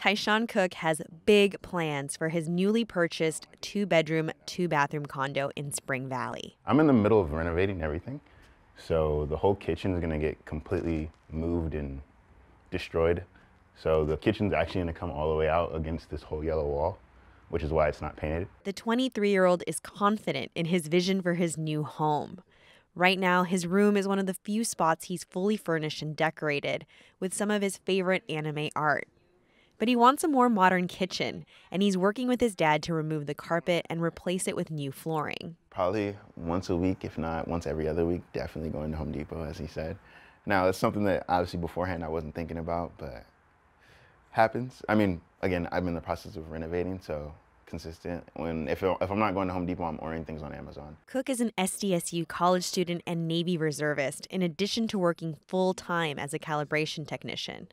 Tyshawn Cook has big plans for his newly purchased 2-bedroom, 2-bathroom condo in Spring Valley. I'm in the middle of renovating everything, so the whole kitchen is going to get completely moved and destroyed. So the kitchen's actually going to come all the way out against this whole yellow wall, which is why it's not painted. The 23-year-old is confident in his vision for his new home. Right now, his room is one of the few spots he's fully furnished and decorated with some of his favorite anime art. But he wants a more modern kitchen, and he's working with his dad to remove the carpet and replace it with new flooring. Probably once a week, if not once every other week, definitely going to Home Depot, as he said. Now, it's something that obviously beforehand I wasn't thinking about, but happens. I mean, again, I'm in the process of renovating, so consistent. If I'm not going to Home Depot, I'm ordering things on Amazon. Cook is an SDSU college student and Navy reservist, in addition to working full-time as a calibration technician.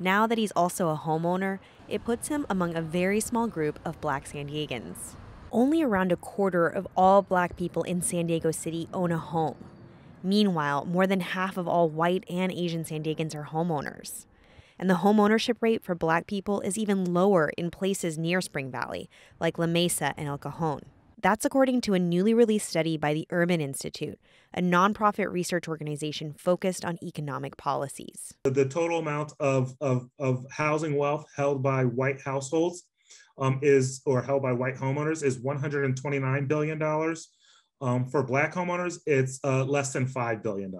Now that he's also a homeowner, it puts him among a very small group of Black San Diegans. Only around a quarter of all Black people in San Diego City own a home. Meanwhile, more than half of all white and Asian San Diegans are homeowners. And the home ownership rate for Black people is even lower in places near Spring Valley, like La Mesa and El Cajon. That's according to a newly released study by the Urban Institute, a nonprofit research organization focused on economic policies. The total amount of housing wealth held by white households held by white homeowners is $129 billion. For Black homeowners, it's less than $5 billion.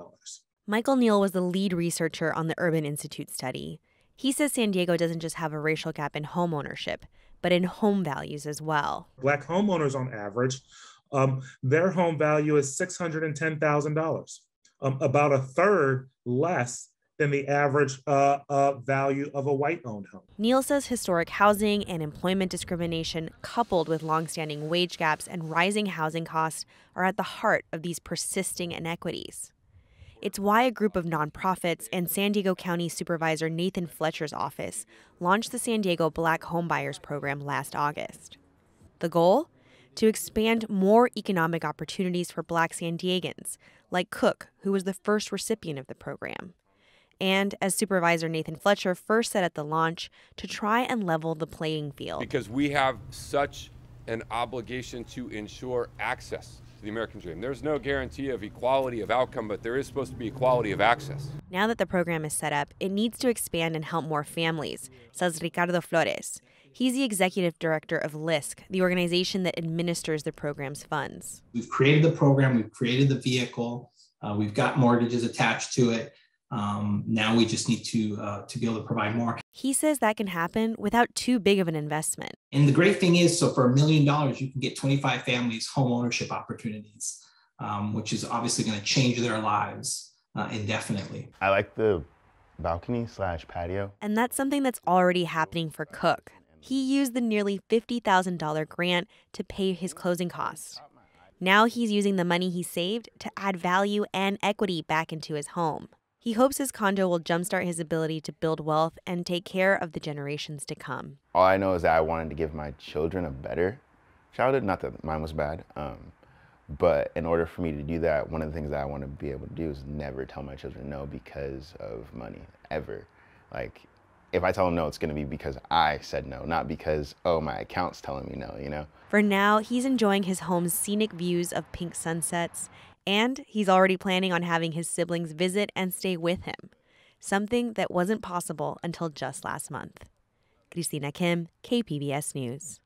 Michael Neal was the lead researcher on the Urban Institute study. He says San Diego doesn't just have a racial gap in home ownership, but in home values as well. Black homeowners, on average, their home value is $610,000, about a third less than the average value of a white-owned home. Neal says historic housing and employment discrimination, coupled with longstanding wage gaps and rising housing costs, are at the heart of these persisting inequities. It's why a group of nonprofits and San Diego County Supervisor Nathan Fletcher's office launched the San Diego Black Homebuyers program last August. The goal? To expand more economic opportunities for Black San Diegans, like Cook, who was the first recipient of the program. And, as Supervisor Nathan Fletcher first said at the launch, to try and level the playing field. Because we have such an obligation to ensure access to the American dream. There's no guarantee of equality of outcome, but there is supposed to be equality of access. Now that the program is set up, it needs to expand and help more families, says Ricardo Flores. He's the executive director of LISC, the organization that administers the program's funds. We've created the program, we've created the vehicle, we've got mortgages attached to it. Now we just need to be able to provide more. He says that can happen without too big of an investment. And the great thing is, so for $1 million, you can get 25 families home ownership opportunities, which is obviously going to change their lives indefinitely. I like the balcony/patio. And that's something that's already happening for Cook. He used the nearly $50,000 grant to pay his closing costs. Now he's using the money he saved to add value and equity back into his home. He hopes his condo will jumpstart his ability to build wealth and take care of the generations to come. All I know is that I wanted to give my children a better childhood. Not that mine was bad, but in order for me to do that, one of the things that I want to be able to do is never tell my children no because of money, ever. Like, if I tell them no, it's going to be because I said no, not because, oh, my account's telling me no, you know? For now, he's enjoying his home's scenic views of pink sunsets, and he's already planning on having his siblings visit and stay with him, something that wasn't possible until just last month. Cristina Kim, KPBS News.